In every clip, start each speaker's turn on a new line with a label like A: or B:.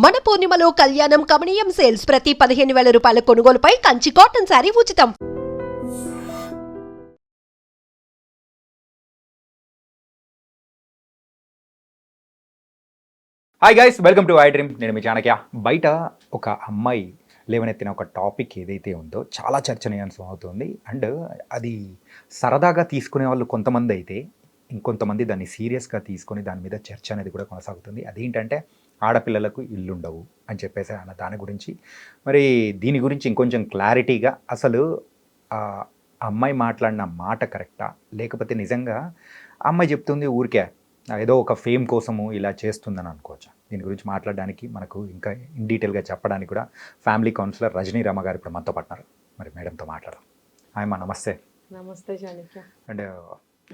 A: మన పూర్ణిమలో కళ్యాణం కమనీయం సేల్స్ ప్రతి 15,000 రూపాయల కొనుగోలుపై కంచి కాటన్ శారీ ఉచితం.
B: Hi guys, welcome to I dream. నేను మీ చాణక్య. బయట ఒక అమ్మాయి లేవనెత్తిన ఒక టాపిక్ ఏదైతే ఉందో చాలా చర్చనీయాంశం అవుతుంది. అండ్ అది సరదాగా తీసుకునే వాళ్ళు కొంతమంది అయితే, ఇంకొంతమంది దాన్ని సీరియస్గా తీసుకొని దాని మీద చర్చ అనేది కూడా కొనసాగుతుంది. అదేంటంటే ఆడపిల్లలకు ఇల్లుండవు అని చెప్పేసి అన్న దాని గురించి. మరి దీని గురించి ఇంకొంచెం క్లారిటీగా అసలు ఆ అమ్మాయి మాట్లాడిన మాట కరెక్టా, లేకపోతే నిజంగా ఆ అమ్మాయి చెప్తుంది ఊరికే ఏదో ఒక ఫేమ్ కోసము ఇలా చేస్తుందని అనుకోవచ్చా? దీని గురించి మాట్లాడడానికి మనకు ఇంకా ఇన్ డీటెయిల్గా చెప్పడానికి కూడా ఫ్యామిలీ కౌన్సిలర్ రజనీ రమ గారు ఇప్పుడు మనతో పట్టినారు. మరి మేడంతో మాట్లాడదాం. ఆయమ్మ నమస్తే.
C: నమస్తే చాణక్య.
B: అండ్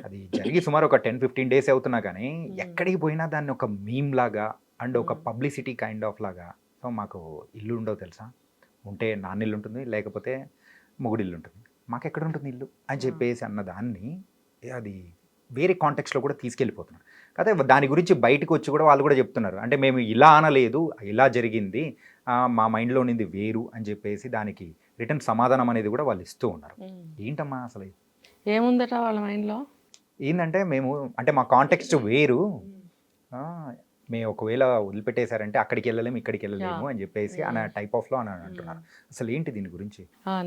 B: అది జరిగి సుమారు ఒక 10-15 డేస్ అవుతున్నా కానీ ఎక్కడికి పోయినా దాన్ని ఒక మీమ్ లాగా అండ్ ఒక పబ్లిసిటీ కైండ్ ఆఫ్ లాగా, సో మాకు ఇల్లు ఉండవు తెలుసా, ఉంటే నాన్నిల్లు ఉంటుంది, లేకపోతే మొగుడిల్లు ఉంటుంది, మాకు ఎక్కడ ఉంటుంది ఇల్లు అని చెప్పేసి అన్న దాన్ని అది వేరే కాంటెక్స్లో కూడా తీసుకెళ్ళిపోతున్నారు. అయితే దాని గురించి బయటకు వచ్చి కూడా వాళ్ళు కూడా చెప్తున్నారు, అంటే మేము ఇలా అనలేదు, ఇలా జరిగింది, మా మైండ్లో నింది వేరు అని చెప్పేసి దానికి రిటర్న్ సమాధానం అనేది కూడా వాళ్ళు ఇస్తూ ఉన్నారు. ఏంటమ్మా అసలు
C: ఏముందట వాళ్ళ మైండ్లో?
B: ఏంటంటే మేము అంటే మా కాంటెక్స్ట్ వేరు, మేము ఒకవేళ వదిలిపెట్టేశారంటే అక్కడికి వెళ్ళలేము, ఇక్కడికి వెళ్ళలేము అని చెప్పేసి అన్న టైప్ ఆఫ్లో అని అంటున్నారు. అసలు ఏంటి దీని గురించి?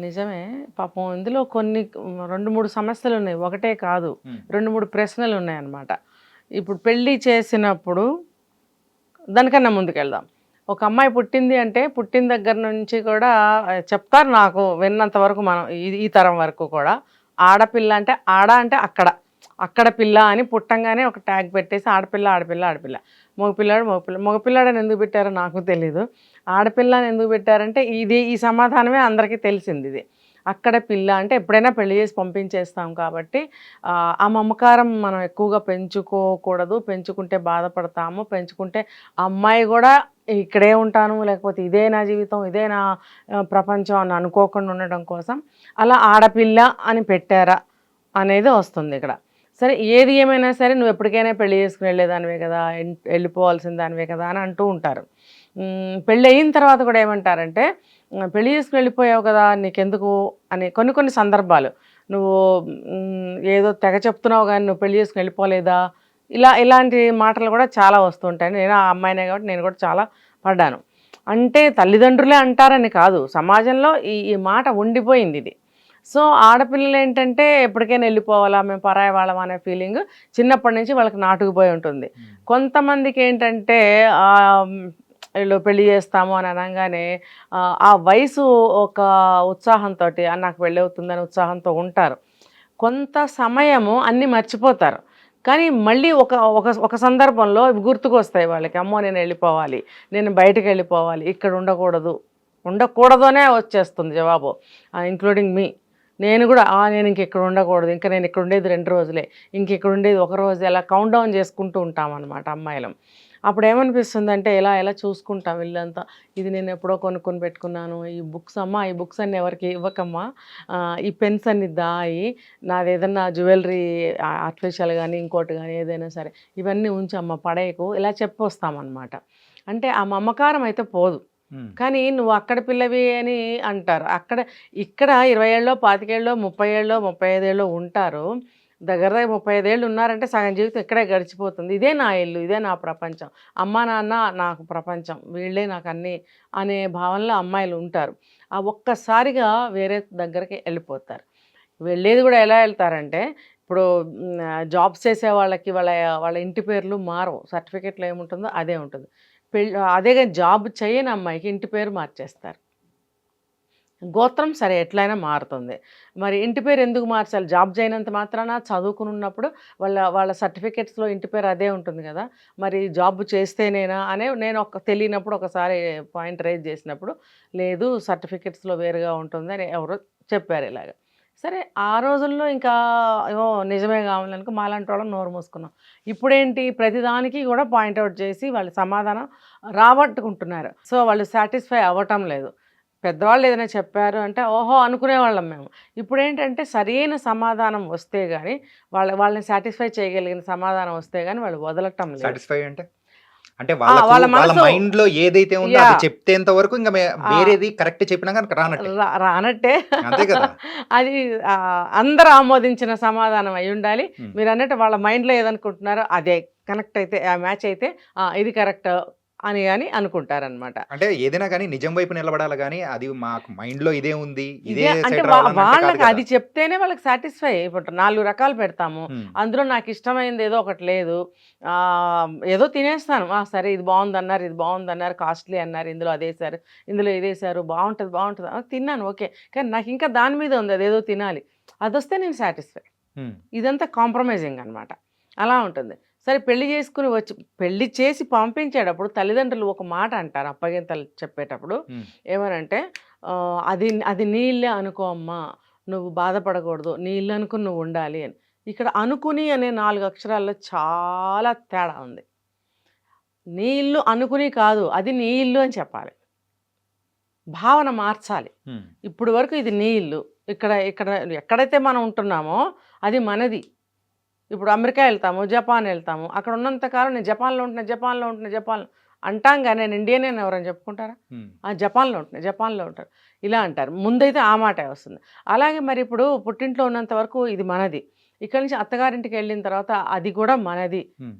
C: నిజమే పాపం. ఇందులో కొన్ని 2-3 సమస్యలు ఉన్నాయి, ఒకటే కాదు, 2-3 ప్రశ్నలు ఉన్నాయన్నమాట. ఇప్పుడు పెళ్ళి చేసినప్పుడు దానికన్నా ముందుకెళ్దాం. ఒక అమ్మాయి పుట్టింది అంటే పుట్టిన దగ్గర నుంచి కూడా చెప్తారు, నాకు విన్నంత వరకు మనం ఈ తరం వరకు కూడా ఆడపిల్ల అంటే అంటే అక్కడ పిల్ల అని పుట్టంగానే ఒక ట్యాగ్ పెట్టేసి ఆడపిల్ల ఆడపిల్ల ఆడపిల్ల, మగపిల్లాడు మగపిల్ల. మగపిల్లాడని ఎందుకు పెట్టారో నాకు తెలీదు, ఆడపిల్ల అని ఎందుకు పెట్టారంటే ఈ సమాధానమే అందరికీ తెలిసింది. ఇది అక్కడ పిల్ల అంటే ఎప్పుడైనా పెళ్లి చేసి పంపించేస్తాం కాబట్టి ఆ మమకారం మనం ఎక్కువగా పెంచుకోకూడదు. పెంచుకుంటే బాధపడతాము, పెంచుకుంటే అమ్మాయి కూడా ఇక్కడే ఉంటాను, లేకపోతే ఇదే నా జీవితం, ఇదే నా ప్రపంచం అని అనుకోకుండా ఉండడం కోసం అలా ఆడపిల్ల అని పెట్టారా అనేది వస్తుంది ఇక్కడ. సరే, ఏది ఏమైనా సరే నువ్వు ఎప్పటికైనా పెళ్లి చేసుకుని వెళ్ళేదానివే కదా, వెళ్ళిపోవాల్సిన దానివే కదా అని అంటూ ఉంటారు. పెళ్ళి అయిన తర్వాత కూడా ఏమంటారంటే పెళ్లి చేసుకుని వెళ్ళిపోయావు కదా నీకెందుకు అని కొన్ని సందర్భాలు. నువ్వు ఏదో తెగ చెప్తున్నావు కానీ నువ్వు పెళ్లి చేసుకుని వెళ్ళిపోలేదా, ఇలాంటి మాటలు కూడా చాలా వస్తుంటాయి. నేను ఆ అమ్మాయినే కాబట్టి నేను కూడా చాలా పడ్డాను. అంటే తల్లిదండ్రులే అంటారని కాదు, సమాజంలో ఈ మాట ఉండిపోయింది ఇది. సో ఆడపిల్లలు ఏంటంటే ఎప్పటికైనా వెళ్ళిపోవాలా, మేము పరాయి వాళ్ళం అనే ఫీలింగ్ చిన్నప్పటి నుంచి వాళ్ళకి నాటుకుపోయి ఉంటుంది. కొంతమందికి ఏంటంటే వీళ్ళు పెళ్లి చేస్తాము అని అనగానే ఆ వయసు ఒక ఉత్సాహంతో నాకు పెళ్ళి అవుతుందని ఉత్సాహంతో ఉంటారు. కొంత సమయము అన్నీ మర్చిపోతారు, కానీ మళ్ళీ ఒక సందర్భంలో గుర్తుకొస్తాయి వాళ్ళకి. అమ్మో నేను వెళ్ళిపోవాలి, నేను బయటకు వెళ్ళిపోవాలి, ఇక్కడ ఉండకూడదు అనే వచ్చేస్తుంది జవాబు, ఇంక్లూడింగ్ మీ. నేను కూడా నేను ఇంకెక్కడ ఉండకూడదు, ఇంకా నేను ఇక్కడ ఉండేది 2 రోజులే, ఇంకెక్కడ ఉండేది 1 రోజు, అలా కౌంట్ డౌన్ చేసుకుంటూ ఉంటాం అనమాట అమ్మాయిలు. అప్పుడు ఏమనిపిస్తుంది అంటే ఎలా చూసుకుంటాం ఇల్లంతా, ఇది నేను ఎప్పుడో కొనుక్కొని పెట్టుకున్నాను, ఈ బుక్స్ అమ్మా, ఈ బుక్స్ అన్నీ ఎవరికి ఇవ్వకమ్మా, ఈ పెన్స్ అన్ని దాయి, నాది ఏదన్నా జ్యువెలరీ ఆర్టిఫిషియల్ కానీ ఇంకోటి కానీ ఏదైనా సరే ఇవన్నీ ఉంచమ్మా, పడేయకు, ఇలా చెప్పొస్తామన్నమాట. అంటే ఆ మమకారం అయితే పోదు, కానీ నువ్వు అక్కడ పిల్లవి అని అంటారు. ఇక్కడ 20 ఏళ్ళో 25 ఏళ్ళో 30 ఏళ్ళో 35 ఏళ్ళో ఉంటారు. దగ్గర 35 ఏళ్ళు ఉన్నారంటే సగం జీవితం ఇక్కడే గడిచిపోతుంది. ఇదే నా ఇల్లు, ఇదే నా ప్రపంచం, అమ్మ నాన్న నాకు ప్రపంచం, వీళ్ళే నాకు అన్నీ అనే భావనలో అమ్మాయిలు ఉంటారు. ఆ ఒక్కసారిగా వేరే దగ్గరికి వెళ్ళిపోతారు. వెళ్ళేది కూడా ఎలా వెళ్తారంటే, ఇప్పుడు జాబ్స్ చేసే వాళ్ళకి వాళ్ళ ఇంటి పేర్లు మారవు, సర్టిఫికెట్లో ఏముంటుందో అదే ఉంటుంది. అదే కానీ జాబ్ చేయని అమ్మాయికి ఇంటి పేరు మార్చేస్తారు. గోత్రం సరే ఎట్లయినా మారుతుంది, మరి ఇంటి పేరు ఎందుకు మార్చాలి? జాబ్ చేయనంత మాత్రాన చదువుకుని ఉన్నప్పుడు వాళ్ళ సర్టిఫికెట్స్లో ఇంటి పేరు అదే ఉంటుంది కదా, మరి జాబ్ చేస్తేనేనా అనే నేను తెలియనప్పుడు ఒకసారి పాయింట్ రైజ్ చేసినప్పుడు, లేదు సర్టిఫికెట్స్లో వేరుగా ఉంటుంది అని ఎవరో చెప్పారు ఇలాగ. సరే, ఆ రోజుల్లో ఇంకా నిజమే కావాలనుకో మాలాంటి వాళ్ళం నోరు మూసుకున్నాం. ఇప్పుడేంటి, ప్రతిదానికి కూడా పాయింట్అవుట్ చేసి వాళ్ళు సమాధానం రాబట్టుకుంటున్నారు. సో వాళ్ళు సాటిస్ఫై అవ్వటం లేదు. పెద్దవాళ్ళు ఏదైనా చెప్పారు అంటే ఓహో అనుకునేవాళ్ళం మేము. ఇప్పుడు ఏంటంటే సరైన సమాధానం వస్తే కానీ వాళ్ళని సాటిస్ఫై చేయగలిగిన సమాధానం వస్తే కానీ వాళ్ళు వదలటం లేదు.
B: సాటిస్ఫై అంటే అంటే
C: వాళ్ళ
B: వాళ్ళ
C: మనసు-
B: మైండ్ లో ఏదైతే ఉందో
C: Yeah.
B: అది చెప్తేంత వరకు ఇంకా వేరేది కరెక్ట్ చెప్పినా కనుక రానట్టే.
C: రానట్టే
B: అంతే కదా.
C: అది అందరూ ఆమోదించిన సమాధానం అయి ఉండాలి.
B: ఉమ్.
C: మీరు అన్నట్టు వాళ్ళ మైండ్లో ఏదనుకుంటున్నారో అదే కనెక్ట్ అయితే మ్యాచ్ అయితే ఇది కరెక్ట్ అని అనుకుంటారనమాట.
B: అంటే ఏదైనా కానీ నిజం వైపు నిలబడాలి కానీ అది మాకు మైండ్ లో ఇదే ఉంది ఇదే
C: ఇదే అంటే
B: సైడ్ రావాలన్నట్టు కాదు
C: వాళ్ళకి
B: కదా.
C: అది చెప్తేనే వాళ్ళకి సాటిస్ఫై. ఇప్పుడు 4 రకాలు పెడతాము,
B: ఉమ్.
C: అందులో నాకు ఇష్టమైనది ఏదో ఒకటి లేదు, ఆ, ఏదో తినేస్తాను. సరే ఇది బాగుందన్నారు, ఇది బాగుందన్నారు, కాస్ట్లీ అన్నారు, ఇందులో అదేసారు, ఇందులో ఇదేసారు, బాగుంటుంది బాగుంటుంది తిన్నాను ఓకే, కానీ నాకు ఇంకా దాని మీద ఉంది అదేదో తినాలి, అదొస్తే నేను సాటిస్ఫై.
B: ఉమ్.
C: ఇదంతా కాంప్రమైజింగ్ అనమాట. అలా ఉంటుంది. సరే పెళ్లి చేసుకుని వచ్చి పెళ్లి చేసి పంపించేటప్పుడు తల్లిదండ్రులు ఒక మాట అంటారు అప్పగింతలు చెప్పేటప్పుడు.
B: ఉమ్.
C: ఏమనంటే అది అది నీ ఇల్లే అనుకో అమ్మా, నువ్వు బాధపడకూడదు, నీ ఇల్లు అనుకుని నువ్వు ఉండాలి అని. ఇక్కడ అనుకుని అనే 4 అక్షరాల్లో చాలా తేడా ఉంది. నీ ఇల్లు అనుకుని కాదు, అది నీ ఇల్లు అని చెప్పాలి. భావన మార్చాలి.
B: ఉమ్.
C: ఇప్పుడు వరకు ఇది నీ ఇల్లు, ఇక్కడ ఇక్కడ ఎక్కడైతే మనం ఉంటున్నామో అది మనది. ఇప్పుడు అమెరికా వెళ్తాము, జపాన్ వెళ్తాము, అక్కడ ఉన్నంతకాలం నేను జపాన్లో జపాన్లో అంటాం కానీ నేను ఇండియన్ అని ఎవరైనా చెప్పుకుంటారా?
B: ఉమ్.
C: జపాన్లో ఉంటారు ఇలా అంటారు. ముందైతే ఆ మాటే వస్తుంది. అలాగే మరి ఇప్పుడు పుట్టింట్లో ఉన్నంత వరకు ఇది మనది, ఇక్కడి నుంచి అత్తగారింటికి వెళ్ళిన తర్వాత అది కూడా మనది,
B: ఉమ్.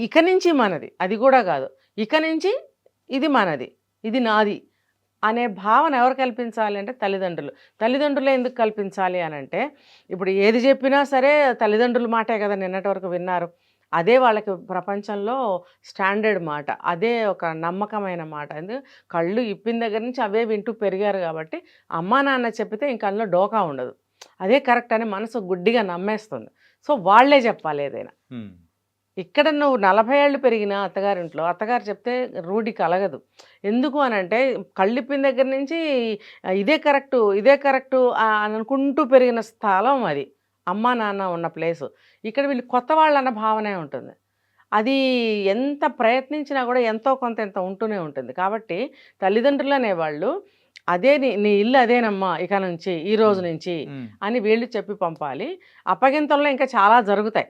C: ఇక నుంచి మనది, అది కూడా కాదు, ఇక నుంచి ఇది మనది, ఇది నాది అనే భావన ఎవరు కల్పించాలి అంటే తల్లిదండ్రులే ఎందుకు కల్పించాలి అని అంటే, ఇప్పుడు ఏది చెప్పినా సరే తల్లిదండ్రుల మాటే కదా నిన్నటి వరకు విన్నారు, అదే వాళ్ళకి ప్రపంచంలో స్టాండర్డ్ మాట, అదే ఒక నమ్మకమైన మాట. ఎందుకు కళ్ళు ఇప్పిన దగ్గర నుంచి అవే వింటూ పెరిగారు కాబట్టి అమ్మా నాన్న చెప్పితే ఇంక అందులో డోకా ఉండదు, అదే కరెక్ట్ అని మనసు గుడ్డిగా నమ్మేస్తుంది. సో వాళ్ళే చెప్పాలి ఏదైనా.
B: ఉమ్.
C: ఇక్కడ నువ్వు 40 ఏళ్ళు పెరిగిన అత్తగారింట్లో అత్తగారు చెప్తే రూఢి కలగదు. ఎందుకు అని అంటే కళ్ళిప్పిన దగ్గర నుంచి ఇదే కరెక్టు అని అనుకుంటూ పెరిగిన స్థలం అది, అమ్మా నాన్న ఉన్న ప్లేసు. ఇక్కడ వీళ్ళు కొత్త వాళ్ళు అన్న భావనే ఉంటుంది. అది ఎంత ప్రయత్నించినా కూడా ఎంతో కొంత ఎంత ఉంటూనే ఉంటుంది. కాబట్టి తల్లిదండ్రులు అనేవాళ్ళు అదే నీ ఇల్లు అదేనమ్మా ఇక నుంచి ఈ రోజు నుంచి
B: ఉమ్.
C: అని వీళ్ళు చెప్పి పంపాలి. అప్పగింతల్లో ఇంకా చాలా జరుగుతాయి.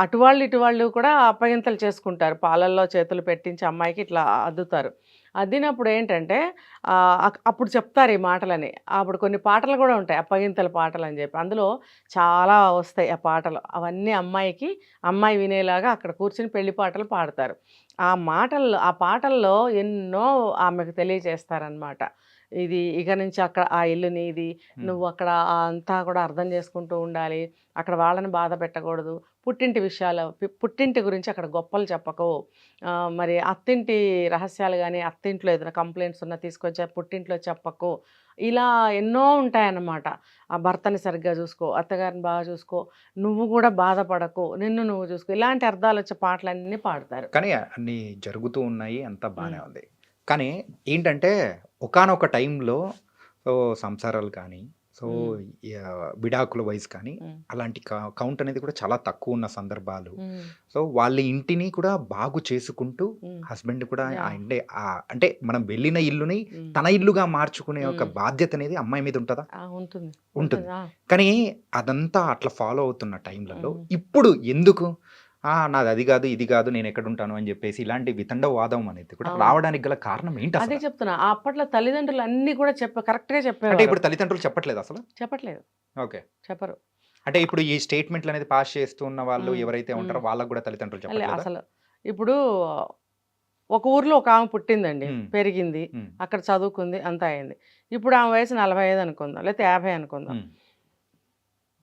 C: అటువాళ్ళు ఇటువాళ్ళు కూడా అప్పగింతలు చేసుకుంటారు. పాలల్లో చేతులు పెట్టించి అమ్మాయికి ఇట్లా అద్దుతారు. అద్దినప్పుడు ఏంటంటే అప్పుడు చెప్తారు ఈ మాటలని. అప్పుడు కొన్ని పాటలు కూడా ఉంటాయి అప్పగింతల పాటలు అని చెప్పి, అందులో చాలా వస్తాయి ఆ పాటలు. అవన్నీ అమ్మాయి వినేలాగా అక్కడ కూర్చుని పెళ్లి పాటలు పాడతారు. ఆ పాటల్లో ఎన్నో ఆమెకు తెలియజేస్తారనమాట. ఇది ఇక నుంచి అక్కడ ఆ ఇల్లు నీది, నువ్వు అక్కడ అంతా కూడా అర్థం చేసుకుంటూ ఉండాలి, అక్కడ వాళ్ళని బాధ పెట్టకూడదు, పుట్టింటి గురించి అక్కడ గొప్పలు చెప్పకు, మరి అత్తింటి రహస్యాలు కానీ అత్తింట్లో ఏదైనా కంప్లైంట్స్ ఉన్నా తీసుకొచ్చా పుట్టింట్లో చెప్పకు, ఇలా ఎన్నో ఉంటాయన్నమాట. ఆ భర్తని సరిగ్గా చూసుకో, అత్తగారిని బాగా చూసుకో, నువ్వు కూడా బాధపడకు, నిన్ను నువ్వు చూసుకో, ఇలాంటి అర్థాలు వచ్చే పాటలన్నీ పాడతారు.
B: కానీ అన్ని జరుగుతూ ఉన్నాయి, అంతా బాగానే ఉంది. కానీ ఏంటంటే ఒకానొక టైంలో సంసారాలు కానీ విడాకుల వయసు కానీ అలాంటి కౌంట్ అనేది కూడా చాలా తక్కువ ఉన్న సందర్భాలు. సో వాళ్ళ ఇంటిని కూడా బాగు చేసుకుంటూ హస్బెండ్ కూడా అంటే మనం వెళ్ళిన ఇల్లుని తన ఇల్లుగా మార్చుకునే ఒక బాధ్యత అనేది అమ్మాయి మీద ఉంటుందా? ఉంటుంది. కానీ అదంతా అట్లా ఫాలో అవుతున్న టైంలలో ఇప్పుడు ఎందుకు నాది అది కాదు ఇది కాదు నేను ఎక్కడ ఉంటాను అని చెప్పేసి ఇలాంటి వితండవాదం అనేది కూడా రావడానికి గల కారణం ఏంటి?
C: అదే చెప్తున్నా, అప్పట్లో తల్లిదండ్రులు అన్ని కూడా కరెక్ట్గా చెప్పారు.
B: అంటే ఇప్పుడు తల్లిదండ్రులు చెప్పట్లేదు అసలు?
C: చెప్పట్లేదు.
B: ఓకే.
C: చెప్పరు.
B: అంటే ఇప్పుడు ఈ స్టేట్మెంట్లు అనేది పాస్ చేస్తూ ఉన్న వాళ్ళు ఎవరైతే ఉంటారో వాళ్ళకు కూడా తల్లిదండ్రులు చెప్పట్లేదు
C: అసలు. ఇప్పుడు ఒక ఊర్లో ఒక ఆమె పుట్టిందండి, పెరిగింది, అక్కడ చదువుకుంది, అంతా అయింది. ఇప్పుడు ఆమె వయసు 45 అనుకుందాం, లేకపోతే 50 అనుకుందాం.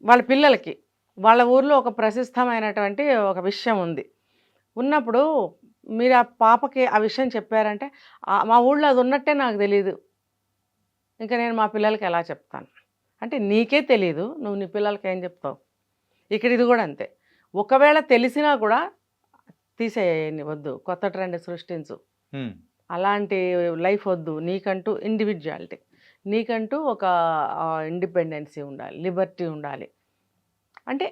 C: వాళ్ళ పిల్లలకి వాళ్ళ ఊర్లో ఒక ప్రసిద్ధమైనటువంటి ఒక విషయం ఉన్నప్పుడు మీరు ఆ పాపకి ఆ విషయం చెప్పారంటే మా ఊళ్ళో అది ఉన్నట్టే నాకు తెలీదు, ఇంకా నేను మా పిల్లలకి ఎలా చెప్తాను అంటే, నీకే తెలీదు, నువ్వు నీ పిల్లలకి ఏం చెప్తావు? ఇక్కడ ఇది కూడా అంతే. ఒకవేళ తెలిసినా కూడా తీసేయండి, వద్దు, కొత్త ట్రెండ్ సృష్టించు, అలాంటి లైఫ్ వద్దు, నీకంటూ ఇండివిజువాలిటీ, నీకంటూ ఒక ఇండిపెండెన్సీ ఉండాలి, లిబర్టీ ఉండాలి. అంటే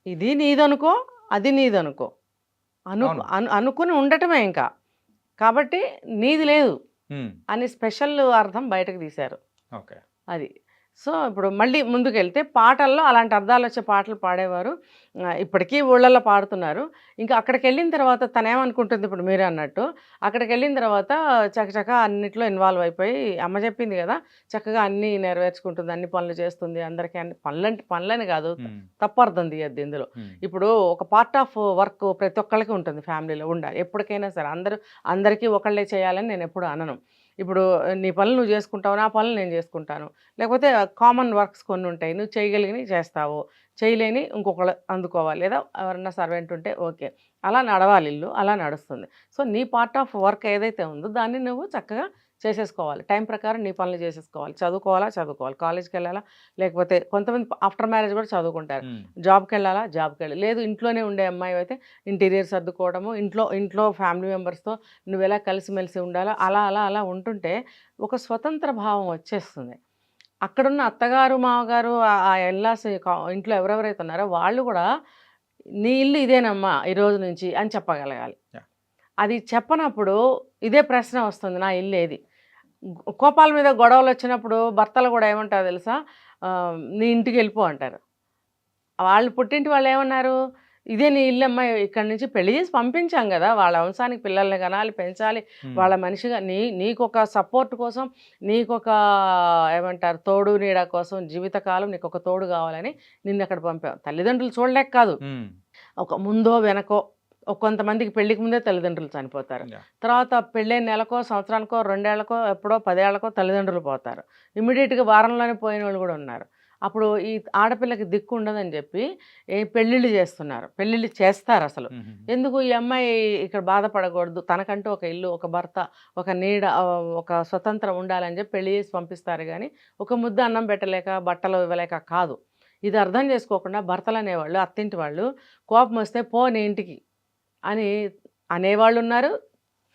C: ఇది నీదనుకో, అది నీదనుకో, అనుకుని ఉండటమే ఇంకా. కాబట్టి నీది లేదు అని స్పెషల్ అర్థం బయటకు తీశారు. అది సో ఇప్పుడు మళ్ళీ ముందుకెళ్తే పాటల్లో అలాంటి అర్థాలు వచ్చే పాటలు పాడేవారు. ఇప్పటికీ ఊళ్ళల్లో పాడుతున్నారు. ఇంకా అక్కడికి వెళ్ళిన తర్వాత తనేమనుకుంటుంది, ఇప్పుడు మీరే అన్నట్టు అక్కడికి వెళ్ళిన తర్వాత చకచకా అన్నిట్లో ఇన్వాల్వ్ అయిపోయి, అమ్మ చెప్పింది కదా, చక్కగా అన్నీ నెరవేర్చుకుంటుంది, అన్ని పనులు చేస్తుంది, అందరికీ అన్ని పనులని కాదు, తప్పు అర్థం తీయద్దు ఇందులో. ఇప్పుడు ఒక పార్ట్ ఆఫ్ వర్క్ ప్రతి ఒక్కళ్ళకి ఉంటుంది, ఫ్యామిలీలో ఉండాలి ఎప్పటికైనా సరే. అందరికీ ఒకళ్ళే చేయాలని నేను ఎప్పుడు అనను. ఇప్పుడు నీ పనులు నువ్వు చేసుకుంటావు, నా పనులు నేను చేసుకుంటాను. లేకపోతే కామన్ వర్క్స్ కొన్ని ఉంటాయి, నువ్వు చేయగలిగినవి చేస్తావు, చేయలేని ఇంకొకళ్ళు అందుకోవాలి, లేదా ఎవరన్నా సర్వెంట్ ఉంటే ఓకే. అలా నడవాలి ఇల్లు, అలా నడుస్తుంది. సో నీ పార్ట్ ఆఫ్ వర్క్ ఏదైతే ఉందో దాన్ని నువ్వు చక్కగా చేసేసుకోవాలి, టైం ప్రకారం నీ పనులు చేసేసుకోవాలి. చదువుకోవాలి, కాలేజ్కి వెళ్ళాలా, లేకపోతే కొంతమంది ఆఫ్టర్ మ్యారేజ్ కూడా చదువుకుంటారు, జాబ్కి వెళ్ళాలా, జాబ్కి వెళ్ళాలి. లేదు ఇంట్లోనే ఉండే అమ్మాయి అయితే ఇంటీరియర్ సర్దుకోవడము, ఇంట్లో ఫ్యామిలీ మెంబర్స్తో నువ్వు ఎలా కలిసిమెలిసి ఉండాలో అలా అలా అలా ఉంటుంటే ఒక స్వతంత్ర భావం వచ్చేస్తుంది. అక్కడున్న అత్తగారు మామగారు ఆ ఎల్లాస్ ఇంట్లో ఎవరెవరైతే ఉన్నారో వాళ్ళు కూడా నీ ఇల్లు ఇదేనమ్మా ఈ రోజు నుంచి అని చెప్పగలగాలి. అది చెప్పనప్పుడు ఇదే ప్రశ్న వస్తుంది, నా ఇల్లు ఏది. కోపాల మీద గొడవలు వచ్చినప్పుడు భర్తలు కూడా ఏమంటారు తెలుసా, నీ ఇంటికి వెళ్ళిపో అంటారు. వాళ్ళు పుట్టింటి వాళ్ళు ఏమన్నారు, ఇదే నీ ఇల్లు అమ్మాయి, ఇక్కడి నుంచి పెళ్లి చేసి పంపించాం కదా, వాళ్ళ వంశానికి పిల్లల్ని కనాలి, పెంచాలి, వాళ్ళ మనిషిగా నీకొక సపోర్ట్ కోసం, నీకొక ఏమంటారు తోడు నీడ కోసం, జీవితకాలం నీకు ఒక తోడు కావాలని నిన్ను అక్కడ పంపాం. తల్లిదండ్రులు చూడలేక కాదు, ఒక ముందో వెనకో, కొంతమందికి పెళ్లికి ముందే తల్లిదండ్రులు చనిపోతారు, తర్వాత పెళ్ళైన నెలకో సంవత్సరానికో 2 ఏళ్లకో ఎప్పుడో 10 ఏళ్లకో తల్లిదండ్రులు పోతారు, ఇమ్మీడియట్గా వారంలోనే పోయిన వాళ్ళు కూడా ఉన్నారు. అప్పుడు ఈ ఆడపిల్లకి దిక్కు ఉండదని చెప్పి పెళ్ళిళ్ళు చేస్తున్నారు, పెళ్ళిళ్ళు చేస్తారు. అసలు ఎందుకు ఈ అమ్మాయి ఇక్కడ బాధపడకూడదు, తనకంటూ ఒక ఇల్లు, ఒక భర్త, ఒక నీడ, ఒక స్వతంత్రం ఉండాలని చెప్పి పెళ్లి చేసి పంపిస్తారు. కానీ ఒక ముద్ద అన్నం పెట్టలేక, బట్టలు ఇవ్వలేక కాదు. ఇది అర్థం చేసుకోకుండా భర్తలు అనేవాళ్ళు, అత్తింటి వాళ్ళు కోపం వస్తే పో నీ ఇంటికి అని అనేవాళ్ళు ఉన్నారు,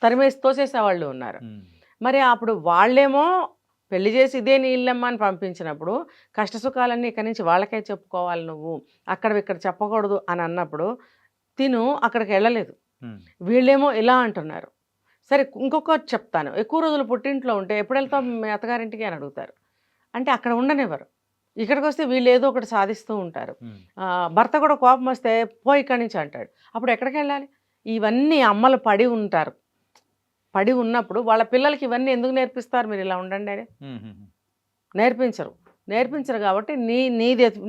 C: తరిమేసి తోసేసేవాళ్ళు ఉన్నారు. మరి అప్పుడు వాళ్ళేమో పెళ్లి చేసి ఇదే నీ ఇల్లమ్మ అని పంపించినప్పుడు కష్టసుఖాలన్నీ ఇక్కడి నుంచి వాళ్ళకే చెప్పుకోవాలి, నువ్వు అక్కడ ఇక్కడ చెప్పకూడదు అని అన్నప్పుడు తిను అక్కడికి వెళ్ళలేదు. వీళ్ళేమో ఇలా అంటున్నారు. సరే ఇంకొకటి చెప్తాను, ఎక్కువ రోజులు పుట్టింట్లో ఉంటే ఎప్పుడు వెళ్తాం మీ అత్తగారింటికి అని అడుగుతారు. అంటే అక్కడ ఉండనివ్వరు, ఇక్కడికి వస్తే వీళ్ళు ఏదో ఒకటి సాధిస్తూ ఉంటారు. భర్త కూడా కోపం వస్తే పో ఇక్కడి నుంచి అంటాడు. అప్పుడు ఎక్కడికి వెళ్ళాలి? ఇవన్నీ అమ్మలు పడి ఉంటారు. పడి ఉన్నప్పుడు వాళ్ళ పిల్లలకి ఇవన్నీ ఎందుకు నేర్పిస్తారు, మీరు ఇలా ఉండండి అని? నేర్పించరు కాబట్టి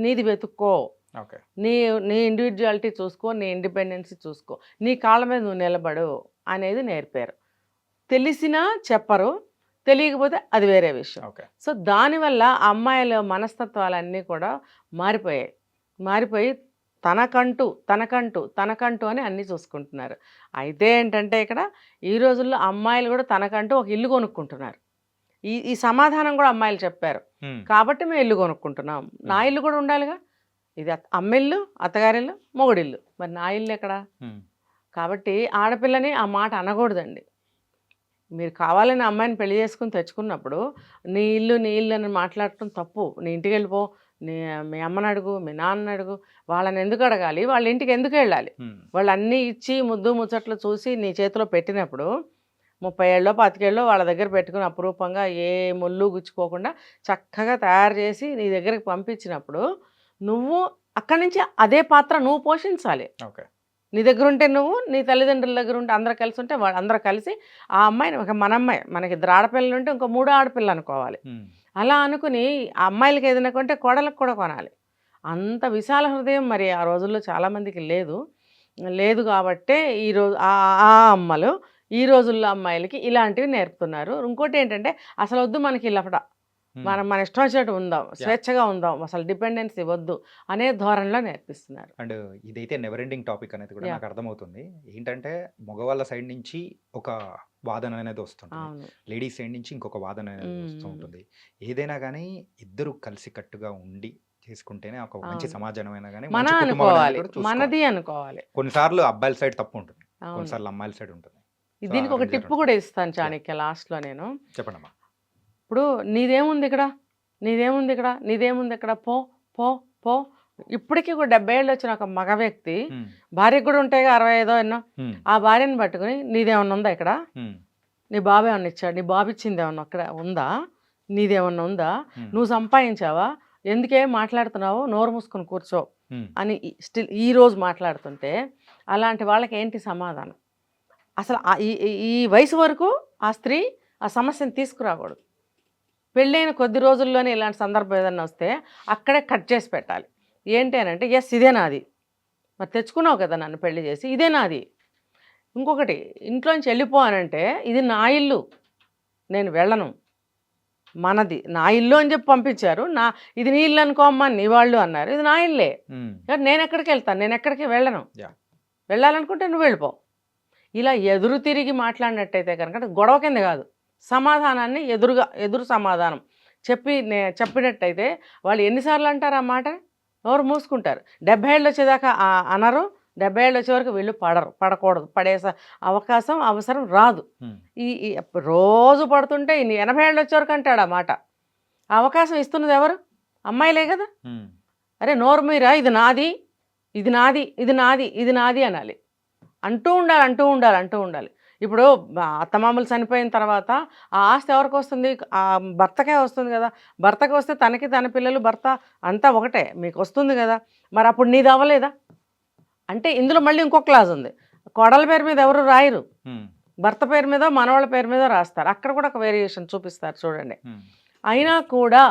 C: నీది వెతుక్కో, నీ ఇండివిజువాలిటీ చూసుకో, నీ ఇండిపెండెన్సీ చూసుకో, నీ కాళ్ళ మీద నువ్వు నిలబడు అనేది నేర్పారు. తెలిసినా చెప్పరు, తెలియకపోతే అది వేరే విషయం. సో దానివల్ల అమ్మాయిల మనస్తత్వాలన్నీ కూడా మారిపోయి తనకంటూ అని అన్నీ చూసుకుంటున్నారు. అయితే ఏంటంటే ఇక్కడ ఈ రోజుల్లో అమ్మాయిలు కూడా తనకంటూ ఒక ఇల్లు కొనుక్కుంటున్నారు. ఈ సమాధానం కూడా అమ్మాయిలు చెప్పారు, కాబట్టి మేము ఇల్లు కొనుక్కుంటున్నాం. నా ఇల్లు కూడా ఉండాలిగా, ఇది అమ్మిల్లు, అత్తగారిల్లు, మొగుడిల్లు, మరి నా ఇల్లు ఎక్కడ? కాబట్టి ఆడపిల్లని ఆ మాట అనకూడదండి. మీరు కావాలని అమ్మాయిని పెళ్లి చేసుకుని తెచ్చుకున్నప్పుడు నీ ఇల్లు అని మాట్లాడటం తప్పు. నీ ఇంటికి వెళ్ళిపో, మీ అమ్మని అడుగు, మీ నాన్నని అడుగు, వాళ్ళని ఎందుకు అడగాలి, వాళ్ళ ఇంటికి ఎందుకు వెళ్ళాలి? వాళ్ళు అన్నీ ఇచ్చి ముద్దు ముచ్చట్లు చూసి నీ చేతిలో పెట్టినప్పుడు 30 ఏళ్ళో 25 ఏళ్ళో వాళ్ళ దగ్గర పెట్టుకుని అపురూపంగా ఏ ముళ్ళు గుచ్చుకోకుండా చక్కగా తయారు చేసి నీ దగ్గరికి పంపించినప్పుడు నువ్వు అక్కడి నుంచి అదే పాత్ర నువ్వు పోషించాలి. నీ దగ్గర ఉంటే నువ్వు, నీ తల్లిదండ్రుల దగ్గర ఉంటే అందరూ కలిసి ఉంటే అందరూ కలిసి ఆ అమ్మాయిని, మన అమ్మాయి, మనకి 2 ఆడపిల్లలు ఉంటే ఇంకో 3 ఆడపిల్లలు అనుకోవాలి. అలా అనుకుని ఆ అమ్మాయిలకి ఏదైనా కొంటే కోడలకు కూడా కొనాలి. అంత విశాల హృదయం మరి ఆ రోజుల్లో చాలామందికి లేదు కాబట్టే ఈరోజు ఆ అమ్మలు ఈ రోజుల్లో అమ్మాయిలకి ఇలాంటివి నేర్పుతున్నారు. ఇంకోటి ఏంటంటే అసలు వద్దు మనకి లఫడ, మన ఇష్టం వచ్చినట్టు ఉందాం, స్వేచ్ఛగా ఉందాం, అసలు డిపెండెన్సీ వద్దు అనే ధోరణిలో నేర్పిస్తున్నారు.
B: అండ్ ఇదైతే నెవర్ ఎండింగ్ టాపిక్ అనేది కూడా నాకు అర్థమవుతుంది. ఏంటంటే మగవాళ్ళ సైడ్ నుంచి ఒక వాదన అనేది వస్తుంది, లేడీస్ సైడ్ నుంచి ఇంకొక వాదన అనేది వస్తూ ఉంటుంది. ఏదైనా కానీ ఇద్దరు కలిసి కట్టుగా ఉండి చేసుకుంటేనే ఒక మంచి సమాజం అయినా కానీ
C: మనది అనుకోవాలి.
B: కొన్నిసార్లు అబ్బాయిల సైడ్ తప్పు ఉంటుంది, కొన్నిసార్లు అమ్మాయిల సైడ్ ఉంటుంది.
C: దీనికి ఒక టిప్ కూడా ఇస్తాను చాణక్య లాస్ట్లో. నేను
B: చెప్పండమ్మా.
C: ఇప్పుడు నీదేముంది ఇక్కడ, పో పో పో. ఇప్పటికీ కూడా 70 ఏళ్ళు వచ్చిన ఒక మగ వ్యక్తి భార్యకు కూడా ఉంటాయి 65 ఎన్నో, ఆ భార్యను పట్టుకుని నీదేమన్నా ఉందా ఇక్కడ, నీ బాబు ఏమన్నా ఇచ్చాడు, నీ బాబు ఇచ్చింది ఏమన్నా అక్కడ ఉందా, నీదేమన్నా ఉందా, నువ్వు సంపాదించావా, ఎందుకే మాట్లాడుతున్నావు, నోరు మూసుకొని కూర్చో అని స్టిల్ ఈరోజు మాట్లాడుతుంటే అలాంటి వాళ్ళకి ఏంటి సమాధానం? అసలు ఈ వయసు వరకు ఆ స్త్రీ ఆ సమస్యను తీసుకురాకూడదు. పెళ్ళైన కొద్ది రోజుల్లోనే ఇలాంటి సందర్భం ఏదన్నా వస్తే అక్కడే కట్ చేసి పెట్టాలి. ఏంటి అని అంటే, ఎస్ ఇదే నాది, మరి తెచ్చుకున్నావు కదా నన్ను పెళ్లి చేసి, ఇదే నాది. ఇంకొకటి, ఇంట్లోంచి వెళ్ళిపో అనంటే ఇది నా ఇల్లు, నేను వెళ్ళను, మనది, నా ఇల్లు అని చెప్పి పంపించారు. ఇది నీ ఇల్లు అనుకోమ్మా, నీ వాళ్ళు అన్నారు, ఇది నా ఇల్లే, నేను ఎక్కడికి వెళ్తాను, నేను ఎక్కడికి వెళ్ళను, వెళ్ళాలనుకుంటే నువ్వు వెళ్ళిపో. ఇలా ఎదురు తిరిగి మాట్లాడినట్టయితే కనుక గొడవ కింద కాదు, సమాధానాన్ని ఎదురు సమాధానం చెప్పినట్టయితే వాళ్ళు ఎన్నిసార్లు అంటారు ఆ మాట, ఎవరు మూసుకుంటారు. 70 ఏళ్ళు వచ్చేదాకా అనరు, 70 ఏళ్ళు వచ్చే వరకు వీళ్ళు పడకూడదు, పడేసే అవసరం రాదు. ఈ రోజు పడుతుంటే 80 ఏళ్ళు వచ్చే వరకు అంటాడు ఆ మాట. ఆ అవకాశం ఇస్తున్నది ఎవరు? అమ్మాయిలే కదా. అరే నోరు మీరా, ఇది నాది, ఇది నాది, ఇది నాది, ఇది నాది అనాలి. అంటూ ఉండాలి. ఇప్పుడు అత్తమామలు చనిపోయిన తర్వాత ఆ ఆస్తి ఎవరికి వస్తుంది? ఆ భర్తకే వస్తుంది కదా. భర్తకి వస్తే తనకి, తన పిల్లలు, భర్త అంతా ఒకటే, మీకు వస్తుంది కదా. మరి అప్పుడు నీది అవ్వలేదా అంటే ఇందులో మళ్ళీ ఇంకో క్లాజ్ ఉంది. కోడల పేరు మీద ఎవరు రాయరు, భర్త పేరు మీద, మనవాళ్ళ పేరు మీద రాస్తారు. అక్కడ కూడా ఒక వేరియేషన్ చూపిస్తారు చూడండి. అయినా కూడా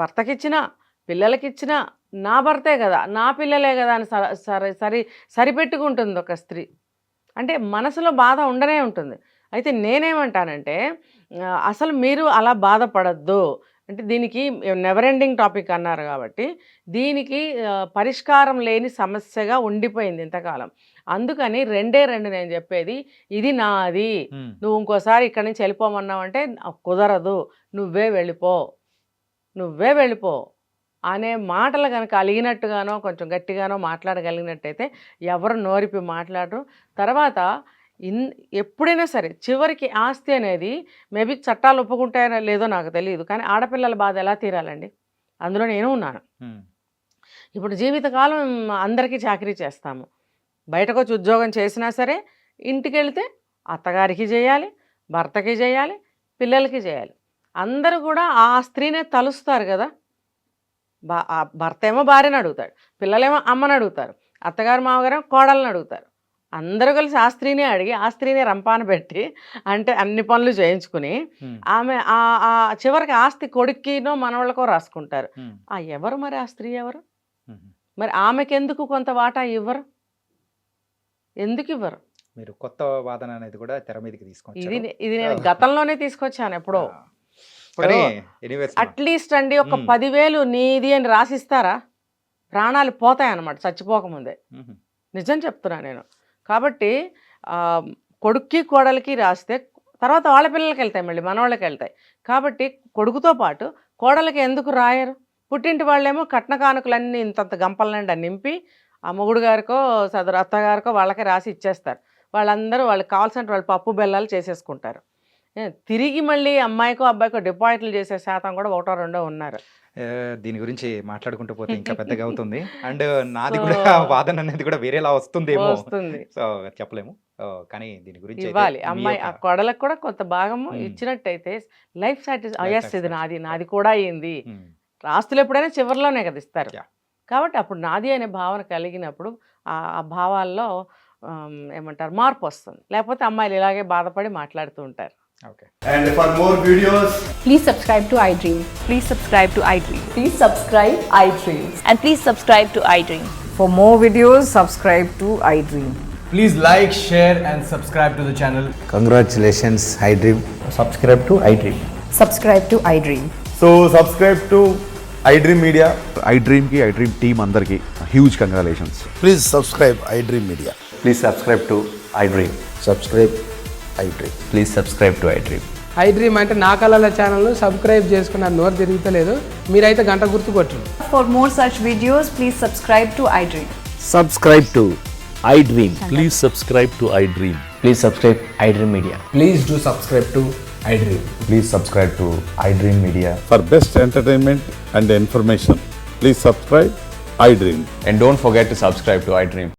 C: భర్తకిచ్చినా పిల్లలకిచ్చినా నా భర్తే కదా, నా పిల్లలే కదా అని సరిపెట్టుకుంటుంది ఒక స్త్రీ. అంటే మనసులో బాధ ఉండనే ఉంటుంది. అయితే నేనేమంటానంటే, అసలు మీరు అలా బాధపడద్దు. అంటే దీనికి నెవర్ ఎండింగ్ టాపిక్ అన్నారు కాబట్టి దీనికి పరిష్కారం లేని సమస్యగా ఉండిపోయింది ఇంతకాలం. అందుకని రెండే నేను చెప్పేది, ఇది నాది, నువ్వు ఇంకోసారి ఇక్కడి నుంచి వెళ్ళిపోమన్నావంటే కుదరదు, నువ్వే వెళ్ళిపో అనే మాటలు కనుక అలిగినట్టుగానో కొంచెం గట్టిగానో మాట్లాడగలిగినట్టయితే ఎవరు నోరిపి మాట్లాడరు. తర్వాత ఎప్పుడైనా సరే చివరికి ఆస్తి అనేది మేబీ చట్టాలు ఒప్పుకుంటాయో లేదో నాకు తెలియదు, కానీ ఆడపిల్లల బాధ ఎలా తీరాలండి? అందులో నేను ఉన్నాను. ఇప్పుడు జీవితకాలం అందరికీ చాకరీ చేస్తాము, బయటకు వచ్చి ఉద్యోగం చేసినా సరే ఇంటికి వెళితే అత్తగారికి చేయాలి, భర్తకి చేయాలి, పిల్లలకి చేయాలి. అందరూ కూడా ఆ స్త్రీనే తలుస్తారు కదా. భర్త ఏమో భార్యను అడుగుతాడు, పిల్లలేమో అమ్మని అడుగుతారు, అత్తగారు మామగారు కోడలను అడుగుతారు. అందరూ కలిసి ఆ స్త్రీనే అడిగి ఆ స్త్రీనే రంపాన పెట్టి అంటే అన్ని పనులు చేయించుకుని ఆమె చివరికి ఆస్తి కొడుక్కినో మనవాళ్ళకో రాసుకుంటారు. ఎవరు మరి ఆ స్త్రీ ఎవరు? మరి ఆమెకెందుకు కొంత వాటా ఇవ్వరు? ఎందుకు ఇవ్వరు?
B: మీరు కొత్త వాదన అనేది కూడా తెర మీదకి తీసుకొచ్చారు.
C: ఇది నేను గతంలోనే తీసుకొచ్చాను ఎప్పుడో. అట్లీస్ట్ అండి ఒక 10,000 నీది అని రాసిస్తారా? ప్రాణాలు పోతాయన్నమాట చచ్చిపోకముందే, నిజం చెప్తున్నా నేను. కాబట్టి కొడుక్కి కోడలికి రాస్తే తర్వాత వాళ్ళ పిల్లలకి వెళ్తాయి, మళ్ళీ మనవాళ్ళకి వెళ్తాయి. కాబట్టి కొడుకుతో పాటు కోడలికి ఎందుకు రాయరు? పుట్టింటి వాళ్ళేమో కట్న కానుకలన్నీ ఇంతంత గంపల నిండా నింపి ఆ మొగుడు గారికో సదరు అత్తగారికో వాళ్ళకి రాసి ఇచ్చేస్తారు. వాళ్ళందరూ వాళ్ళకి కావాల్సినట్టు వాళ్ళు పప్పు బెల్లాలు చేసేసుకుంటారు. తిరిగి మళ్ళీ అమ్మాయికో అబ్బాయికో డిపాజిట్లు చేసే శాతం కూడా 1-2 ఉన్నారు.
B: దీని గురించి మాట్లాడుకుంటూ పోతే ఇంకా పెద్దగా అవుతుంది. అండ్ నాది కూడా వాదన అనేది కూడా వేరేలా వస్తుందేమో, సో చెప్పలేము. కానీ దీని గురించి
C: ఇవ్వాలి. అమ్మాయి ఆ కొడలకు కూడా కొంత భాగము ఇచ్చినట్టయితే లైఫ్ సాటిస్ఫై, ఇది నాది కూడా అయింది. ఆస్తులు ఎప్పుడైనా చివరిలోనే కదా ఇస్తారు. కాబట్టి అప్పుడు నాది అనే భావన కలిగినప్పుడు ఆ భావాల్లో ఏమంటారు మార్పు వస్తుంది. లేకపోతే అమ్మాయిలు ఇలాగే బాధపడి మాట్లాడుతూ ఉంటారు.
B: Okay.
D: And for more videos,
E: please subscribe to iDream.
F: Please subscribe to iDream.
E: Please subscribe iDream.
F: And please subscribe to iDream.
E: For more videos, subscribe to iDream.
D: please like, share and subscribe to the channel.
G: Congratulations, iDream.
D: Subscribe to iDream.
E: Subscribe to iDream.
D: So subscribe to iDream Media.
H: iDream ki iDream team andarki huge congratulations.
G: Please subscribe iDream Media.
I: Please subscribe to iDream.
G: Subscribe iDream.
I: Please subscribe to iDream.
J: iDream అంటే నా కళల ఛానల్ను subscribe చేసుకున్న నోరు తిరుగుతలేదు, మీరైతే గంట గుర్తు కొట్టండి.
F: For more such videos, please subscribe to iDream.
G: Subscribe to iDream.
I: Please subscribe to iDream. Please subscribe iDream Media.
D: Please do subscribe to iDream.
I: Please subscribe to iDream Media.
H: For best entertainment and information, please subscribe iDream.
I: And don't forget to subscribe to iDream.